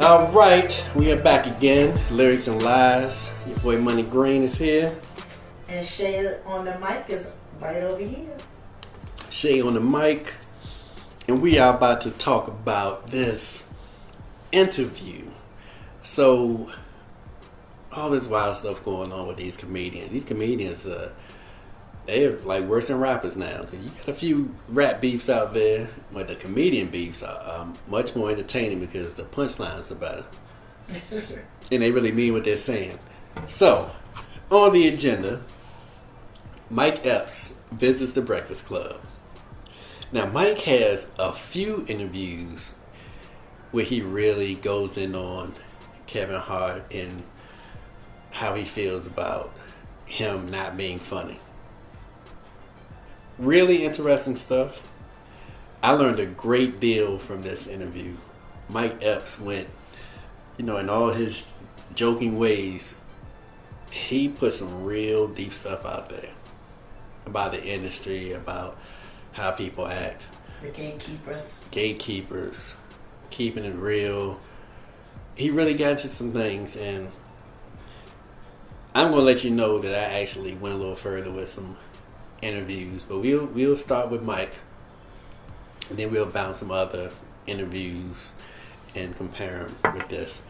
All right, we are back again. Lyrics and Lies. Your boy Money Green is here. And Shayz on the mic is right over here. Shay on the mic. And we are about to talk about this interview. So, all this wild stuff going on with these comedians. These comedians, they're like worse than rappers now. You got a few rap beefs out there, but the comedian beefs are much more entertaining because the punchlines are better. And they really mean what they're saying. So, on the agenda, Mike Epps visits the Breakfast Club. Now, Mike has a few interviews where he really goes in on Kevin Hart and how he feels about him not being funny. Really interesting stuff. I learned a great deal from this interview. Mike Epps went, in all his joking ways, he put some real deep stuff out there about the industry, about how people act. The gatekeepers. Gatekeepers. Keeping it real. He really got into some things, and I'm going to let you know that I actually went a little further with some interviews, but we'll start with Mike, and then we'll bounce some other interviews and compare them with this.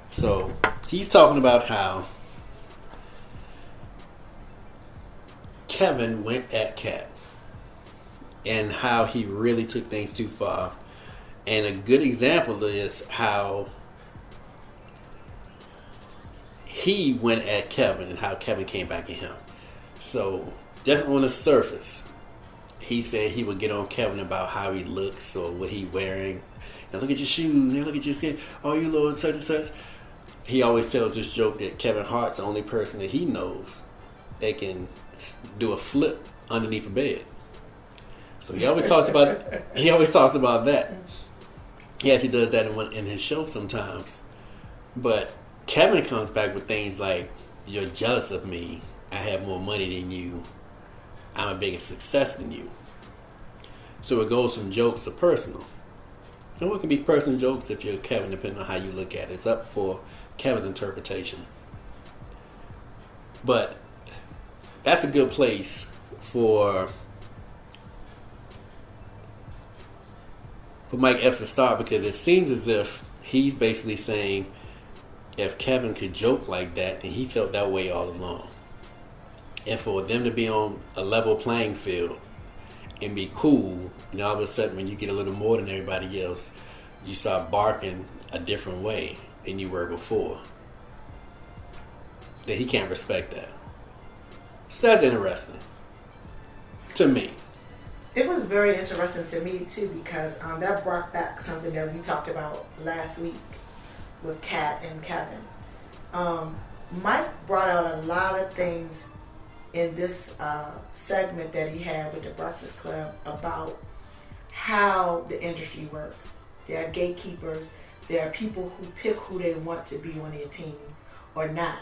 So he's talking about how Kevin went at Cat and how he really took things too far. And a good example is how he went at Kevin and how Kevin came back at him. So just on the surface, he said he would get on Kevin about how he looks or what he wearing. And look at your shoes, and look at your skin. Oh, you Lord, such and such. He always tells this joke that Kevin Hart's the only person that he knows that can do a flip underneath a bed. So he always talks about that. He actually does that in his show sometimes. But Kevin comes back with things like, "You're jealous of me. I have more money than you. I'm a bigger success than you." So it goes from jokes to personal. And what can be personal jokes if you're Kevin, depending on how you look at it. It's up for Kevin's interpretation. But that's a good place for Mike Epps to start, because it seems as if he's basically saying if Kevin could joke like that, then he felt that way all along. And for them to be on a level playing field and be cool, all of a sudden when you get a little more than everybody else, you start barking a different way than you were before. That he can't respect that. So that's interesting to me. It was very interesting to me too, because that brought back something that we talked about last week with Kat and Kevin. Mike brought out a lot of things in this segment that he had with the Breakfast Club about how the industry works. There are gatekeepers. There are people who pick who they want to be on their team or not.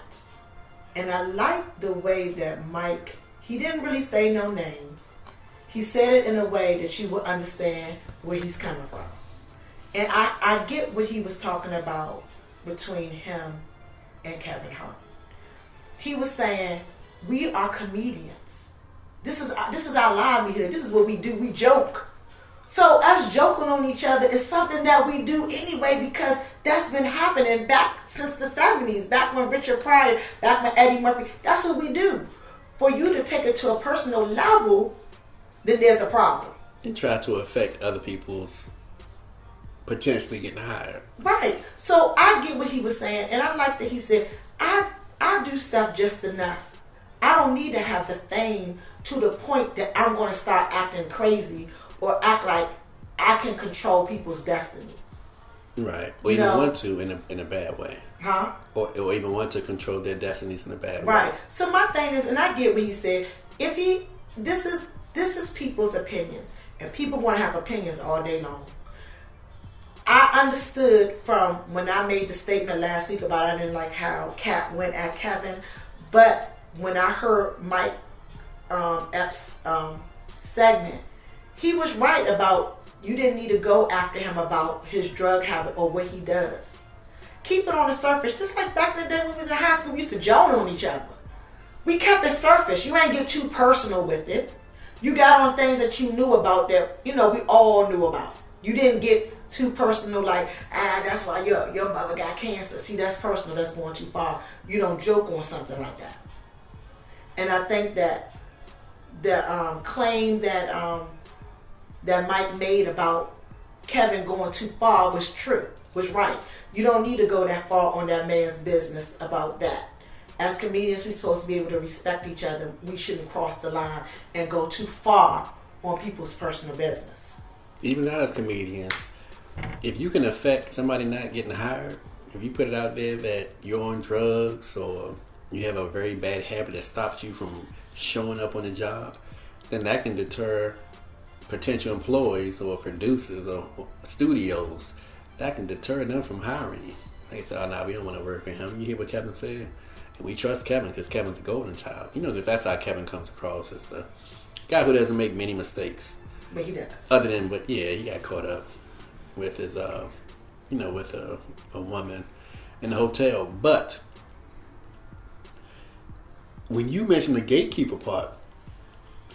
And I like the way that Mike, he didn't really say no names. He said it in a way that you would understand where he's coming from. And I get what he was talking about between him and Kevin Hart. He was saying, we are comedians. This is our livelihood. This is what we do. We joke. So us joking on each other is something that we do anyway, because that's been happening back since the 70s, back when Richard Pryor, back when Eddie Murphy. That's what we do. For you to take it to a personal level, then there's a problem. And try to affect other people's potentially getting hired. Right. So I get what he was saying, and I like that he said, I do stuff just enough. I don't need to have the fame to the point that I'm going to start acting crazy or act like I can control people's destiny. Right. Or even want to in a bad way. Huh? Or even want to control their destinies in a bad way. Right. So my thing is, and I get what he said, this is people's opinions, and people want to have opinions all day long. I understood from when I made the statement last week about I didn't like how Kat went at Kevin, but when I heard Mike Epps' segment, he was right about you didn't need to go after him about his drug habit or what he does. Keep it on the surface. Just like back in the day when we was in high school, we used to joan on each other. We kept it surface. You ain't get too personal with it. You got on things that you knew about that, we all knew about. You didn't get too personal like, that's why your mother got cancer. See, that's personal. That's going too far. You don't joke on something like that. And I think that the claim that Mike made about Kevin going too far was true, was right. You don't need to go that far on that man's business about that. As comedians, we're supposed to be able to respect each other. We shouldn't cross the line and go too far on people's personal business. Even not as comedians, if you can affect somebody not getting hired, if you put it out there that you're on drugs or you have a very bad habit that stops you from showing up on the job, then that can deter potential employees or producers or studios. That can deter them from hiring you. They say, we don't want to work with him. You hear what Kevin said? And we trust Kevin because Kevin's the golden child. Because that's how Kevin comes across as the guy who doesn't make many mistakes. But he does. He got caught up with his, with a woman in the hotel. But when you mention the gatekeeper part,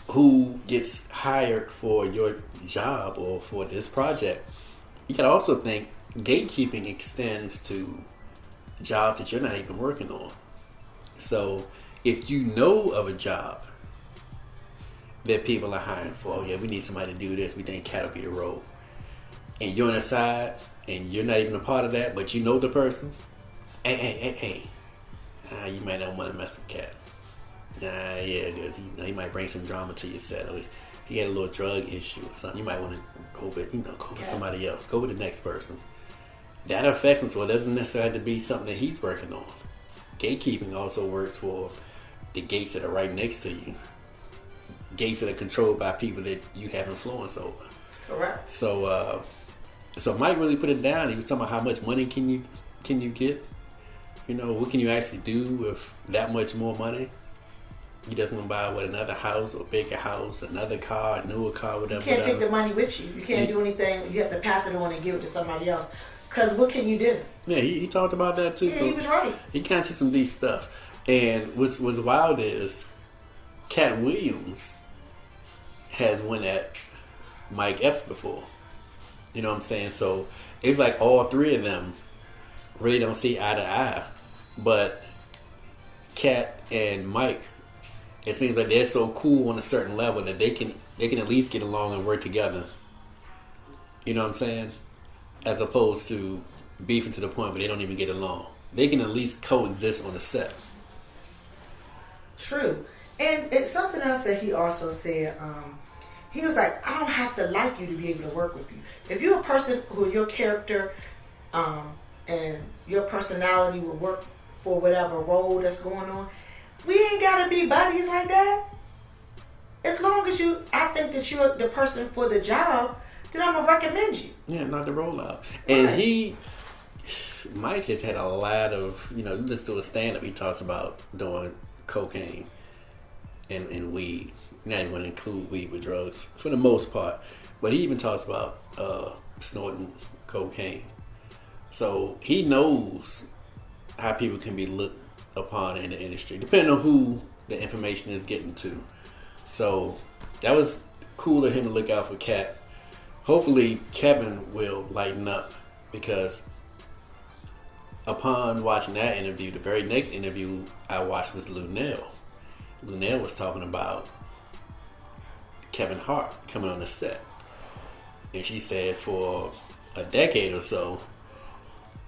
who gets hired for your job or for this project, you can also think gatekeeping extends to jobs that you're not even working on. So if you know of a job that people are hiring for, we need somebody to do this, we think Cat will be the role, and you're on the side and you're not even a part of that, but you know the person, you might not want to mess with Cat. Because he might bring some drama to your set, or he had a little drug issue or something. You might want to go with somebody else. Go with the next person. That affects him, so it doesn't necessarily have to be something that he's working on. Gatekeeping also works for the gates that are right next to you. Gates that are controlled by people that you have influence over. Correct. So Mike really put it down. He was talking about how much money can you get? What can you actually do with that much more money? He doesn't want to buy another house or bigger house, another car, a newer car, whatever. You can't take the money with you. You can't do anything. You have to pass it on and give it to somebody else. Because what can you do? Yeah, he talked about that too. Yeah, he was right. He kind of did some deep stuff. And what's wild is Cat Williams has won at Mike Epps before. You know what I'm saying? So it's like all three of them really don't see eye to eye. But Cat and Mike, it seems like they're so cool on a certain level that they can at least get along and work together. You know what I'm saying? As opposed to beefing to the point where they don't even get along. They can at least coexist on the set. True. And it's something else that he also said. He was like, I don't have to like you to be able to work with you. If you're a person who your character and your personality will work for whatever role that's going on, we ain't gotta be buddies like that. As long as I think that you're the person for the job, then I'm gonna recommend you. Yeah, not the rollout. And Mike has had a lot of, let's do a stand-up. He talks about doing cocaine and weed. Not even going to include weed with drugs for the most part, but he even talks about snorting cocaine. So he knows how people can be looked upon in the industry, depending on who the information is getting to. So that was cool of him to look out for Cat. Hopefully Kevin will lighten up, because upon watching that interview, the very next interview I watched was Lunell. Lunell was talking about Kevin Hart coming on the set. And she said for a decade or so,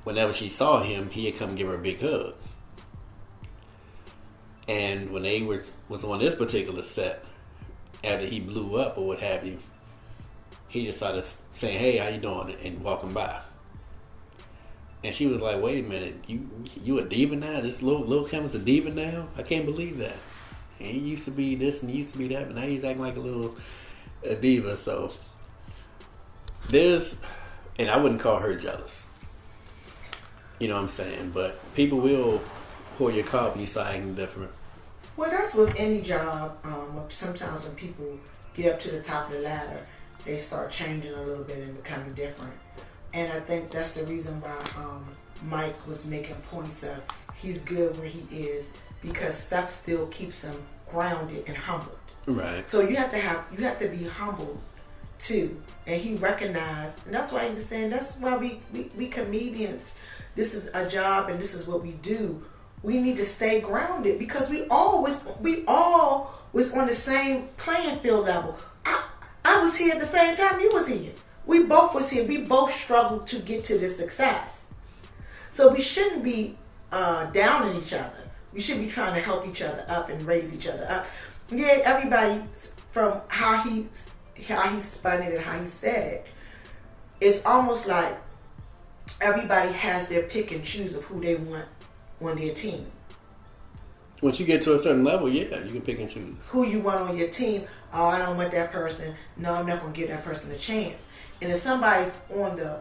whenever she saw him, he'd come give her a big hug. And when they was on this particular set, after he blew up or what have you, he just started saying, "Hey, how you doing?" and walking by. And she was like, "Wait a minute, you a diva now? This little Kevin's a diva now? I can't believe that. And he used to be this and he used to be that, but now he's acting like a diva." So and I wouldn't call her jealous. You know what I'm saying? But people will pour your car when you start acting different. Well, that's with any job. Sometimes when people get up to the top of the ladder, they start changing a little bit and becoming different. And I think that's the reason why Mike was making points of he's good where he is because stuff still keeps him grounded and humbled. Right. So you have to be humbled too. And he recognized, and that's why he was saying that's why we comedians, this is a job and this is what we do. We need to stay grounded because we all was on the same playing field level. I was here at the same time you was here. We both was here. We both struggled to get to this success. So we shouldn't be down on each other. We should be trying to help each other up and raise each other up. Yeah, everybody, from how he spun it and how he said it, it's almost like everybody has their pick and choose of who they want on their team. Once you get to a certain level, yeah, you can pick and choose. Who you want on your team. Oh, I don't want that person. No, I'm not going to give that person a chance. And if somebody's on the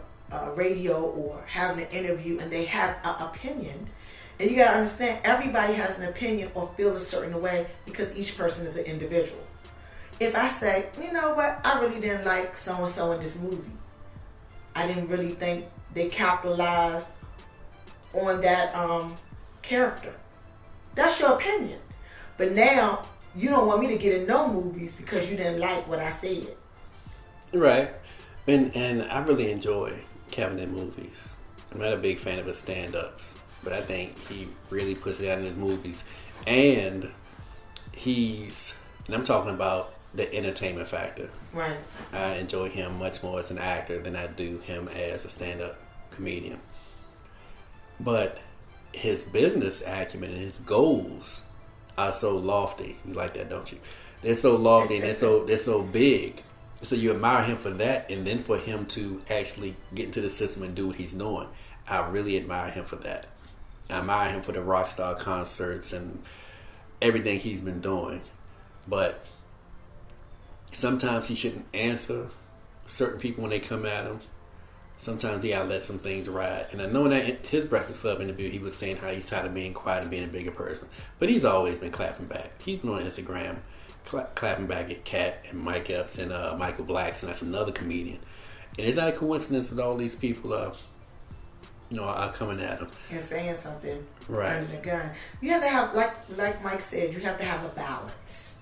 radio or having an interview and they have an opinion, and you got to understand, everybody has an opinion or feel a certain way because each person is an individual. If I say, you know what, I really didn't like so-and-so in this movie. I didn't really think they capitalized on that character. That's your opinion. But now, you don't want me to get in no movies because you didn't like what I said. Right. And I really enjoy Kevin in movies. I'm not a big fan of his stand-ups, but I think he really puts it out in his movies. And I'm talking about the entertainment factor. Right. I enjoy him much more as an actor than I do him as a stand-up comedian. But his business acumen and his goals are so lofty. You like that, don't you? They're so lofty and they're so big. So you admire him for that, and then for him to actually get into the system and do what he's doing. I really admire him for that. I admire him for the rock star concerts and everything he's been doing. But sometimes he shouldn't answer certain people when they come at him. Sometimes he gotta let some things ride. And I know in his Breakfast Club interview, he was saying how he's tired of being quiet and being a bigger person. But he's always been clapping back. He's been on Instagram clapping back at Kat and Mike Epps and Michael Blacks, and that's another comedian. And it's not a coincidence that all these people are coming at him and saying something right under the gun. You have to have, like Mike said, you have to have a balance.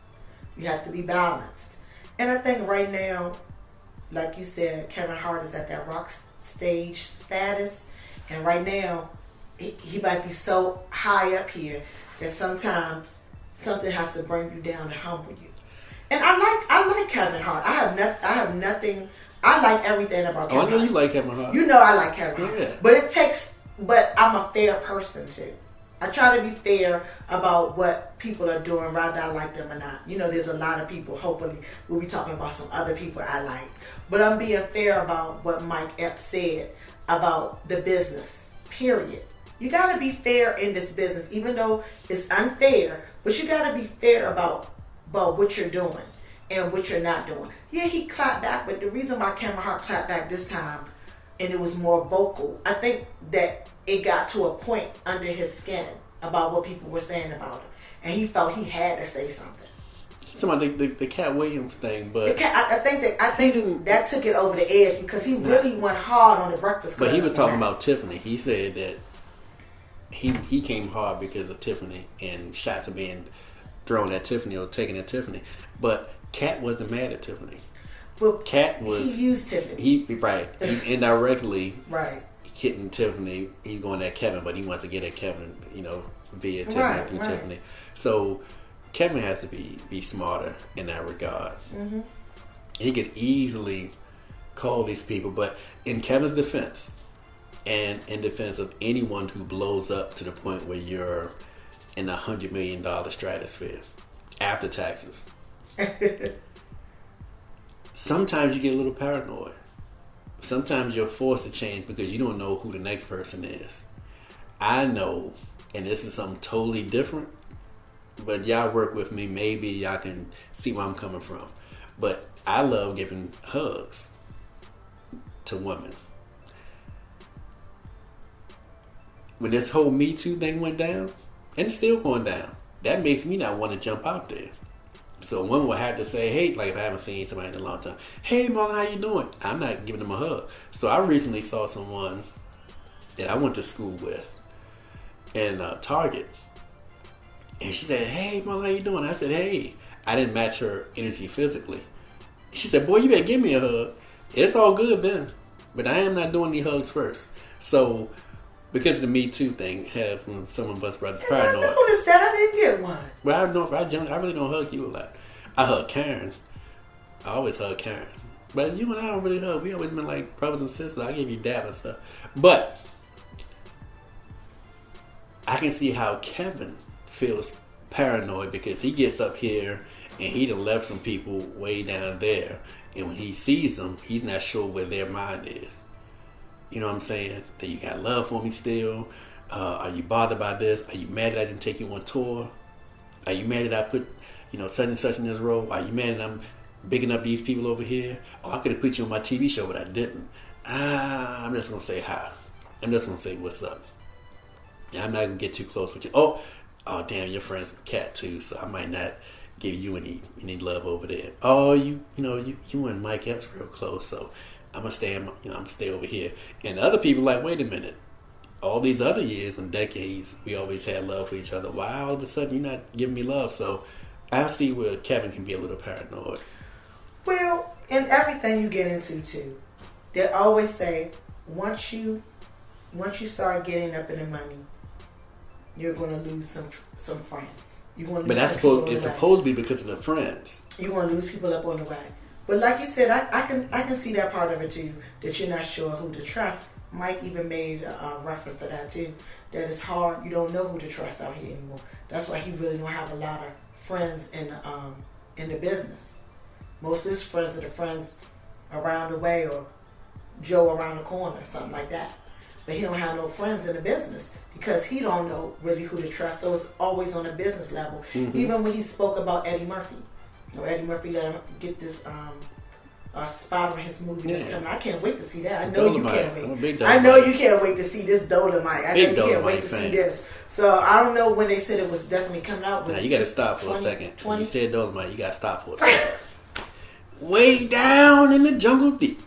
You have to be balanced. And I think right now, like you said, Kevin Hart is at that rock stage status, and right now he might be so high up here that sometimes something has to bring you down and humble you. And I like Kevin Hart. I have nothing. I like everything about Kevin Hart. I know you like Kevin Hart. You know I like Kevin Hart. Yeah. But I'm a fair person too. I try to be fair about what people are doing, whether I like them or not. You know, there's a lot of people, hopefully, we'll be talking about some other people I like. But I'm being fair about what Mike Epps said about the business, period. You got to be fair in this business, even though it's unfair, but you got to be fair about what you're doing and what you're not doing. Yeah, he clapped back, but the reason why Kevin Hart clapped back this time, and it was more vocal, I think that it got to a point under his skin about what people were saying about him, and he felt he had to say something. Talking about the Cat Williams thing, but I think that took it over the edge because he really went hard on the Breakfast Club. But he was talking about Tiffany. He said that he came hard because of Tiffany, and shots are being thrown at Tiffany or taken at Tiffany. But Cat wasn't mad at Tiffany. Well, Cat was. He used Tiffany. He's indirectly right. hitting Tiffany. He's going at Kevin, but he wants to get at Kevin, via Tiffany through Tiffany. So Kevin has to be smarter in that regard. Mm-hmm. He could easily call these people, but in Kevin's defense, and in defense of anyone who blows up to the point where you're in a $100 million stratosphere after taxes, sometimes you get a little paranoid. Sometimes you're forced to change because you don't know who the next person is. I know, and this is something totally different, but y'all work with me, maybe y'all can see where I'm coming from. But I love giving hugs to women. When this whole Me Too thing went down, and it's still going down, that makes me not want to jump out there. So a woman will have to say, hey, like if I haven't seen somebody in a long time, hey Marlon, how you doing? I'm not giving them a hug. So I recently saw someone that I went to school with in Target. And she said, hey, Mom, how you doing? I said, hey. I didn't match her energy physically. She said, boy, you better give me a hug. It's all good then. But I am not doing any hugs first. So, because of the Me Too thing, having some of us brothers paranoid. I noticed that. I didn't get one. Well, I really don't hug you a lot. I hug Karen. I always hug Karen. But you and I don't really hug. We always been like brothers and sisters. I give you dab and stuff. But I can see how Kevin feels paranoid because he gets up here and he done left some people way down there. And when he sees them, he's not sure where their mind is. You know what I'm saying? That you got love for me still? Are you bothered by this? Are you mad that I didn't take you on tour? Are you mad that I put, such and such in this role? Are you mad that I'm bigging up these people over here? Oh, I could have put you on my TV show, but I didn't. I'm just going to say hi. I'm just going to say what's up. I'm not going to get too close with you. Oh, damn, your friend's a cat too, so I might not give you any love over there. Oh, you and Mike Epps real close, so I'm gonna stay over here. And the other people like, wait a minute. All these other years and decades, we always had love for each other. Why all of a sudden you're not giving me love? So I see where Kevin can be a little paranoid. Well, in everything you get into too, they always say once you start getting up in the money, you're going to lose some friends. You're going to lose it's supposed to be because of the friends. You're going to lose people up on the way. But like you said, I can see that part of it too, that you're not sure who to trust. Mike even made a reference to that too, that it's hard. You don't know who to trust out here anymore. That's why he really don't have a lot of friends in the business. Most of his friends are the friends around the way or Joe around the corner, something like that. But he don't have no friends in the business because he don't know really who to trust. So it's always on a business level. Mm-hmm. Even when he spoke about Eddie Murphy. Eddie Murphy let him get this spot on his movie that's coming. I can't wait to see that. I know you can't wait. I know you can't wait to see this Dolomite. I know you can't wait to see this. So I don't know when they said it was definitely coming out. Now you got to stop for a second. When you said Dolomite, you got to stop for a second. Way down in the jungle deep,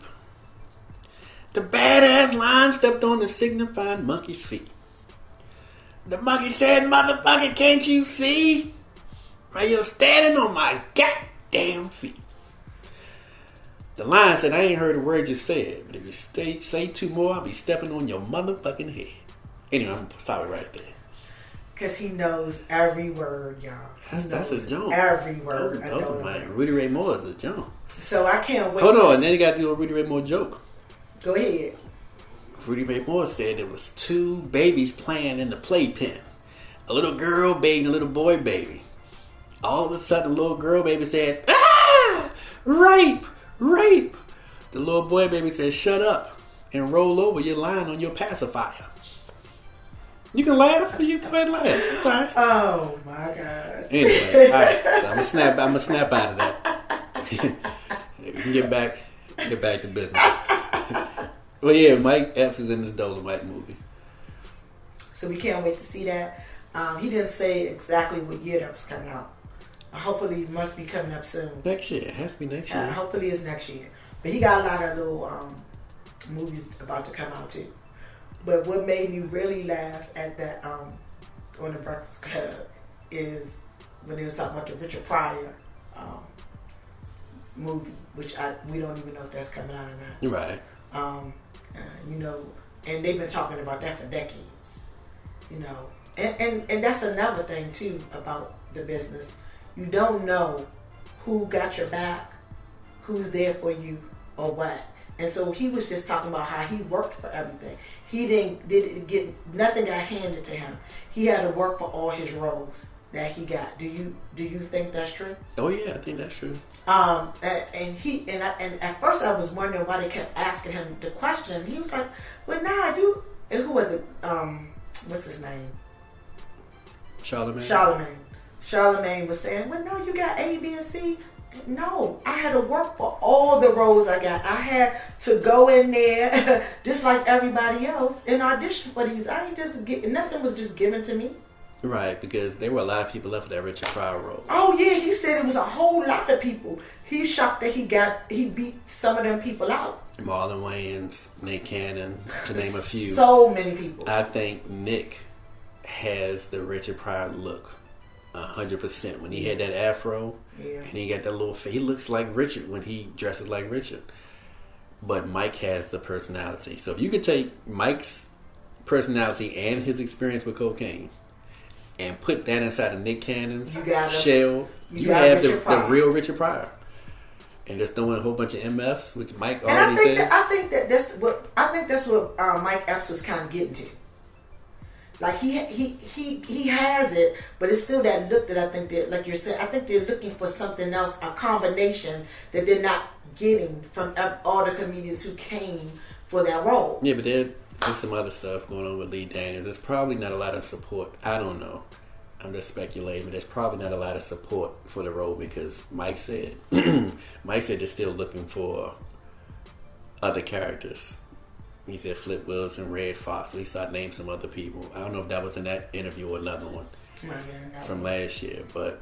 the badass lion stepped on the signified monkey's feet. The monkey said, "Motherfucker, can't you see? Right, you're standing on my goddamn feet." The lion said, "I ain't heard a word you said, but if you say two more, I'll be stepping on your motherfucking head." Anyway, I'm going to stop it right there. Because he knows every word, y'all. That's a joke. Every word. Rudy Ray Moore is a joke. So I can't wait. Hold on, and then he got to do a Rudy Ray Moore joke. Go ahead. Rudy Ray Moore said there was two babies playing in the playpen. A little girl baby and a little boy baby. All of a sudden, the little girl baby said, "Ah! Rape! Rape!" The little boy baby said, "Shut up and roll over. You're lying on your pacifier." You can laugh or you can laugh. It's all right. Oh my God. Anyway, all right. So I'm gonna snap out of that. We can get back to business. Well, yeah, Mike Epps is in this Dolomite movie. So we can't wait to see that. He didn't say exactly what year that was coming out. Hopefully it must be coming up soon. Next year. It has to be next year. Hopefully it's next year. But he got a lot of little movies about to come out too. But what made me really laugh at that on the Breakfast Club is when they was talking about the Richard Pryor movie, which we don't even know if that's coming out or not. You're right. And they've been talking about that for decades. And that's another thing too about the business. You don't know who got your back, who's there for you, or what. And so he was just talking about how he worked for everything. He didn't get nothing got handed to him. He had to work for all his roles that he got. Do you think that's true? Oh yeah, I think that's true. And at first I was wondering why they kept asking him the question. He was like, "Well, nah, you." And who was it? What's his name? Charlemagne was saying, "Well, no, you got A, B, and C." No, I had to work for all the roles I got. I had to go in there just like everybody else and audition for these. I didn't just get nothing was just given to me. Right, because there were a lot of people left for that Richard Pryor role. Oh yeah, he said it was a whole lot of people. He's shocked that he beat some of them people out. Marlon Wayans, Nick Cannon, to name a few. So many people. I think Nick has the Richard Pryor look 100%. When he had that afro and he got that little face, he looks like Richard when he dresses like Richard. But Mike has the personality. So if you could take Mike's personality and his experience with cocaine and put that inside of Nick Cannon's shell, you have the real Richard Pryor. And just throwing a whole bunch of MFs, which Mike already says. I think that's what Mike Epps was kind of getting to. Like he has it, but it's still that look that I think that, like you're saying, I think they're looking for something else, a combination that they're not getting from all the comedians who came for that role. Yeah, but there's some other stuff going on with Lee Daniels. There's probably not a lot of support. I don't know. I'm just speculating, but there's probably not a lot of support for the role because Mike said they're still looking for other characters. He said Flip Wilson, Red Fox. So he started naming some other people. I don't know if that was in that interview or another one from last year, but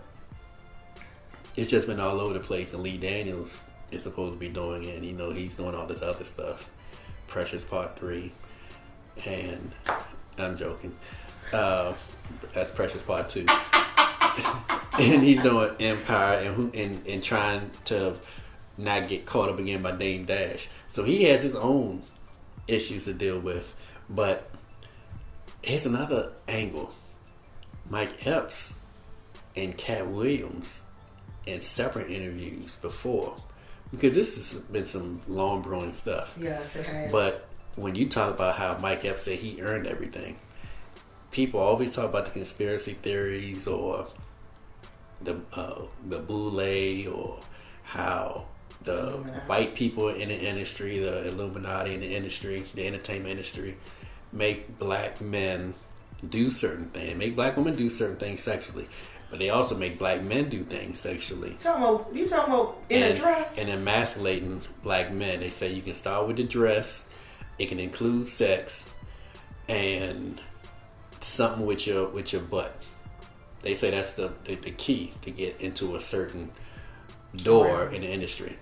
it's just been all over the place. And Lee Daniels is supposed to be doing it, and he's doing all this other stuff. Precious Part 3, and I'm joking. That's Precious Part 2. And he's doing Empire and trying to not get caught up again by Dame Dash. So he has his own issues to deal with. But here's another angle. Mike Epps and Cat Williams in separate interviews before. Because this has been some long brewing stuff. Yes, it has. But when you talk about how Mike Epps said he earned everything, people always talk about the conspiracy theories or the boule or how the white people in the industry, the Illuminati in the industry, the entertainment industry, make black men do certain things. They make black women do certain things sexually, but they also make black men do things sexually. You talking about in a dress? And emasculating black men. They say you can start with the dress, it can include sex, and something with your butt. They say that's the key to get into a certain door in the industry.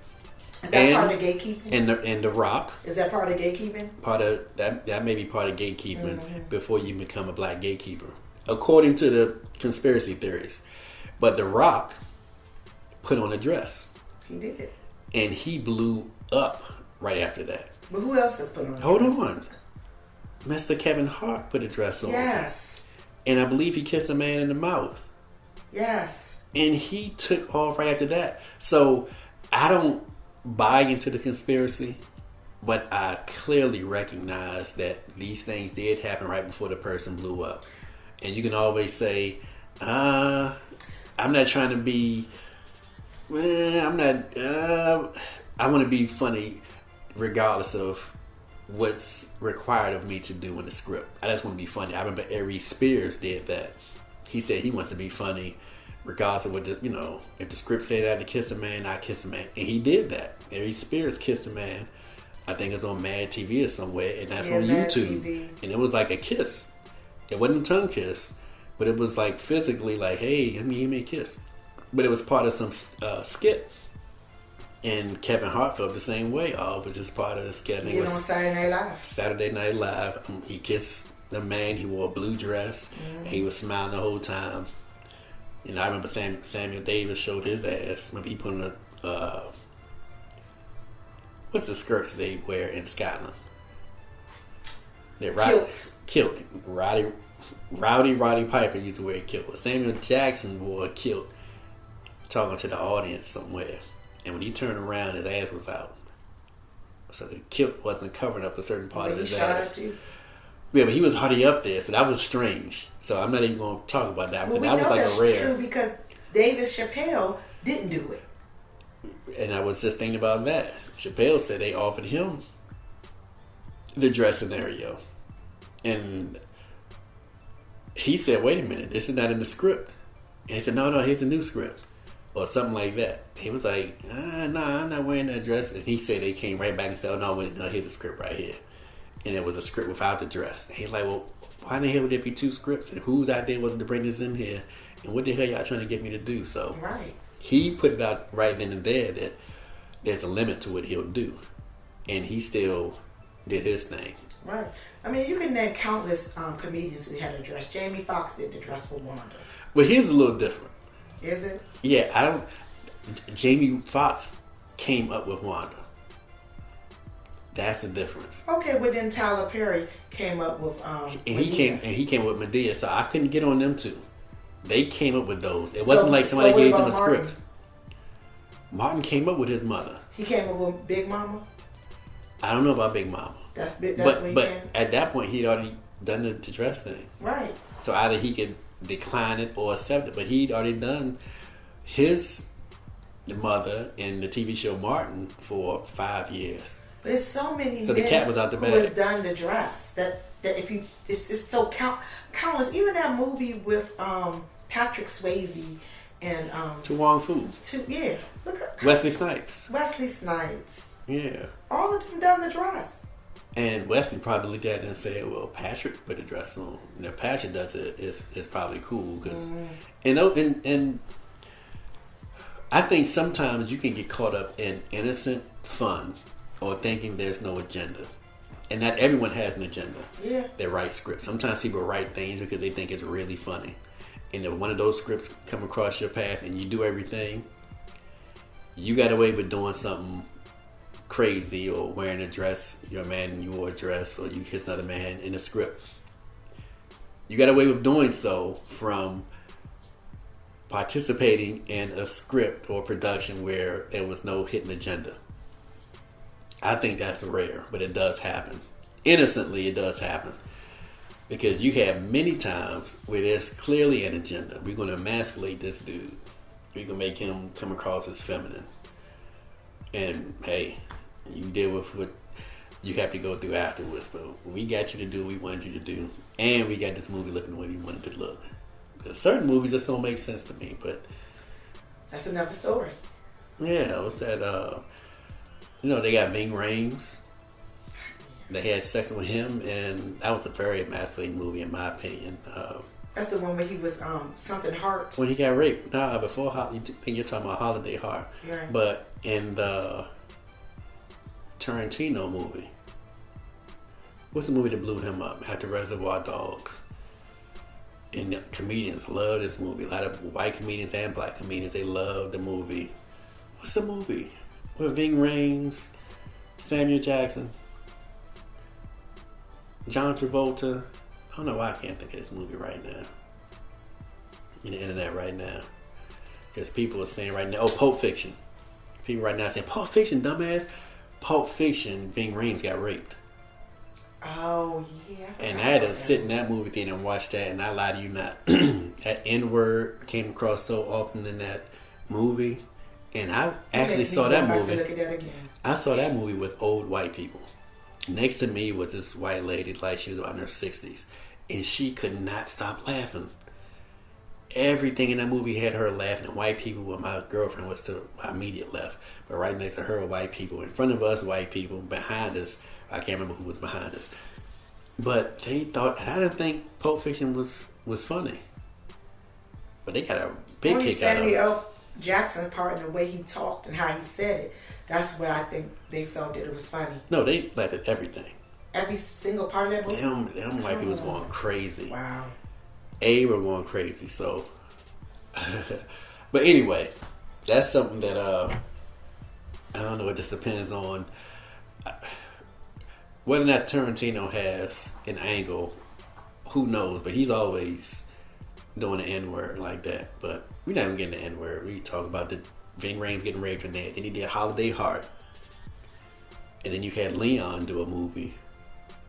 Is that part of gatekeeping? And the Rock. Is that part of gatekeeping? Part of that may be part of gatekeeping before you become a black gatekeeper, according to the conspiracy theories. But the Rock put on a dress. He did. And he blew up right after that. But who else has put on a dress? Hold on. Mr. Kevin Hart put a dress on. Yes. And I believe he kissed a man in the mouth. Yes. And he took off right after that. So I don't buy into the conspiracy, but I clearly recognize that these things did happen right before the person blew up. And you can always say, I'm not trying to be, I want to be funny regardless of what's required of me to do in the script. I just want to be funny. I remember Ari Spears did that. He said he wants to be funny regardless of what if the script said I had to kiss a man, I kiss a man. And he did that. Ari Spears kissed a man. I think it's on Mad TV or somewhere, and that's on YouTube. TV. And it was like a kiss. It wasn't a tongue kiss, but it was like physically like, hey, give me a kiss. But it was part of some skit. And Kevin Hart felt the same way. It was just part of the skit. He was on Saturday Night Live. Saturday Night Live. He kissed the man. He wore a blue dress. And he was smiling the whole time. I remember Samuel Davis showed his ass. Remember he put on what's the skirts they wear in Scotland? They're kilt. Roddy Piper used to wear a kilt. But Samuel Jackson wore a kilt talking to the audience somewhere. And when he turned around, his ass was out. So the kilt wasn't covering up a certain part of his ass. Yeah, but he was already up there, so that was strange. So I'm not even going to talk about that, because that was like a rare. True, because David Chappelle didn't do it. And I was just thinking about that. Chappelle said they offered him the dress scenario. And he said, wait a minute, this is not in the script. And he said, no, here's a new script. Or something like that. He was like, no, I'm not wearing that dress. And he said they came right back and said, oh, no, here's a script right here. And it was a script without the dress. And he's like, well, why in the hell would there be 2 scripts? And whose idea was it to bring this in here? And what the hell y'all trying to get me to do? So he put it out right then and there that there's a limit to what he'll do. And he still did his thing. Right. I mean, you can name countless comedians who had a dress. Jamie Foxx did the dress for Wanda. But here's a little different. Is it? Yeah, Jamie Foxx came up with Wanda. That's the difference. Okay, but then Tyler Perry came up with he came up with Medea, so I couldn't get on them two. They came up with those. It wasn't like somebody gave them a script. Martin came up with his mother. He came up with Big Mama? I don't know about Big Mama. But at that point, he'd already done the dress thing. Right. So either he could decline it or accept it. But he'd already done his mother in the TV show Martin for 5 years. But there's so many men the cat was out the bag. Who has done the dress that if you, it's just so countless. Even that movie with Patrick Swayze and To Wong Fu. Look at Wesley Snipes. Yeah. All of them done the dress. And Wesley probably looked at it and said, "Well, Patrick put the dress on. And if Patrick does it, it's probably cool." Because, and I think sometimes you can get caught up in innocent fun or thinking there's no agenda. And not everyone has an agenda. Yeah. They write scripts. Sometimes people write things because they think it's really funny. And if one of those scripts come across your path and you do everything, you got away with doing something crazy or wearing a dress, you're a man and you wore a dress, or you kiss another man in a script. You got away with doing so from participating in a script or production where there was no hidden agenda. I think that's rare, but it does happen. Innocently, it does happen. Because you have many times where there's clearly an agenda. We're going to emasculate this dude. We're going to make him come across as feminine. And, hey, you deal with what you have to go through afterwards. But we got you to do what we wanted you to do. And we got this movie looking the way we wanted it to look. There's certain movies that don't make sense to me, but... That's another story. Yeah, what's that? They got Ving Rhames. They had sex with him, and that was a very emasculating movie, in my opinion. That's the one where he was something Hart. When he got raped. Nah, before you're talking about Holiday Heart. Right. But in the Tarantino movie, what's the movie that blew him up after Reservoir Dogs? And the comedians love this movie. A lot of white comedians and black comedians, they love the movie. What's the movie? With Ving Rhames, Samuel Jackson, John Travolta. I don't know why I can't think of this movie right now. In the internet right now. Because people are saying right now, Pulp Fiction. People right now saying, Pulp Fiction, dumbass. Pulp Fiction, Ving Rhames got raped. Oh, yeah. And I had to sit in that movie theater and watch that, and I lie to you not. That N-word came across so often in that movie. And I actually saw that movie. Look at that again. I saw that movie with old white people. Next to me was this white lady, like she was about in her 60s. And she could not stop laughing. Everything in that movie had her laughing. And white people, well, my girlfriend was to my immediate left. But right next to her were white people. In front of us, white people. Behind us, I can't remember who was behind us. But they thought, and I didn't think Pulp Fiction was funny. But they got a big kick out of it. Jackson part and the way he talked and how he said it, that's what I think they felt that it was funny. No, they laughed at everything. Every single part of that movie? Them white people was going crazy. Wow. Were going crazy, so. But anyway, that's something that, I don't know, it just depends on whether or not Tarantino has an angle. Who knows? But he's always doing the N-word like that. But we're not even getting the N-word. We talk about the Ving Rhames getting raped in that. Then he did Holiday Heart. And then you had Leon do a movie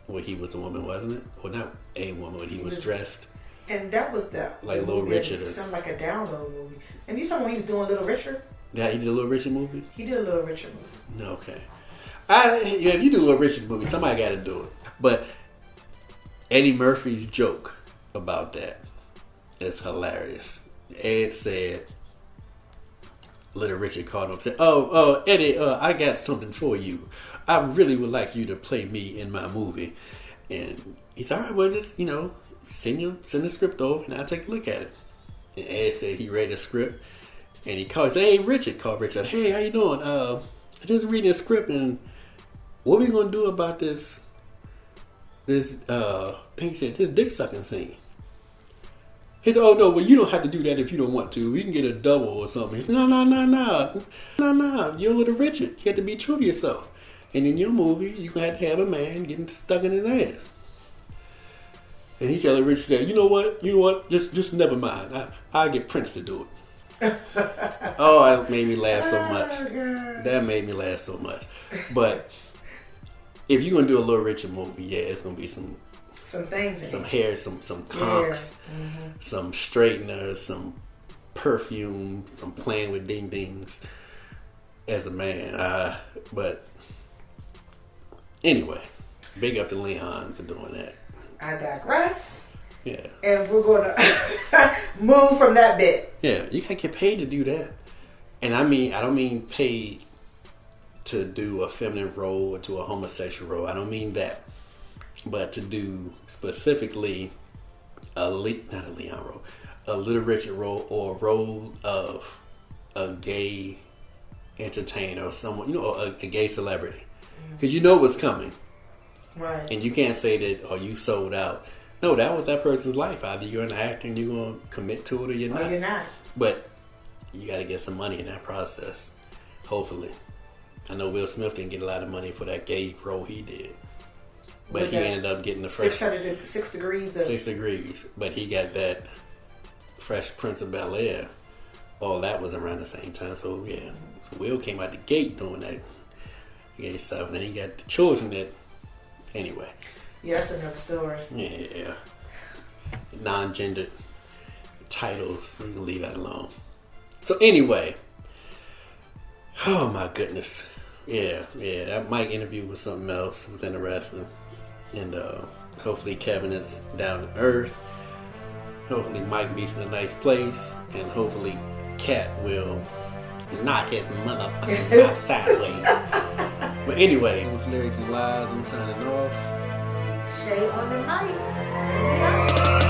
where he was a woman, wasn't it? Well, not a woman, but he was dressed. And that was like Little Richard. It sounded like a download movie. And you talking when he was doing Little Richard? Yeah, he did a Little Richard movie? He did a Little Richard movie. No, okay. If you do a Little Richard movie, somebody got to do it. But Eddie Murphy's joke about that is hilarious. Ed said, Little Richard called him and said, "Oh, Eddie, I got something for you. I really would like you to play me in my movie." And he's all right, well, just, send the script over and I'll take a look at it. And Ed said he read the script and he called. Hey, Richard called Richard. Hey, how you doing? I just reading the script and what we gonna do about this? I think he said this dick sucking scene. He said, "Oh no, well you don't have to do that if you don't want to. We can get a double or something." He said, No. You're little Richard. You have to be true to yourself. And in your movie, you have to have a man getting stuck in his ass. And he said, Richard said, you know what? Just never mind. I'll get Prince to do it. Oh, that made me laugh so much. That made me laugh so much. But if you're gonna do a Little Richard movie, yeah, it's gonna be some things, some hair, some conks, some straighteners, some perfume, some playing with ding dings as a man. But anyway, big up to Leon for doing that. I digress. Yeah. And we're going to move from that bit. Yeah, you gotta get paid to do that. And I don't mean paid to do a feminine role or to a homosexual role. I don't mean that. But to do specifically not a Leon role, a Little Richard role or a role of a gay entertainer or someone, a gay celebrity. Because you know what's coming. Right. And you can't say that, you sold out. No, that was that person's life. Either you're an actor and you're going to commit to it or you're not. Or you're not. But you got to get some money in that process. Hopefully. I know Will Smith didn't get a lot of money for that gay role he did. But he ended up getting the fresh... 6 degrees. 6 degrees. But he got that Fresh Prince of Bel-Air. All that was around the same time. So, yeah. So Will came out the gate doing that gay stuff. And then he got the children that... Anyway. Yeah, that's another story. Yeah. Non-gendered titles. We can leave that alone. So anyway. Oh my goodness. Yeah. That Mike interview was something else. It was interesting. And hopefully Kevin is down to earth. Hopefully Mike meets in a nice place. And hopefully Kat will knock his motherfucking mouth sideways. But anyway, with Lyrics and Lies, I'm signing off. Shay on the mic. And we out.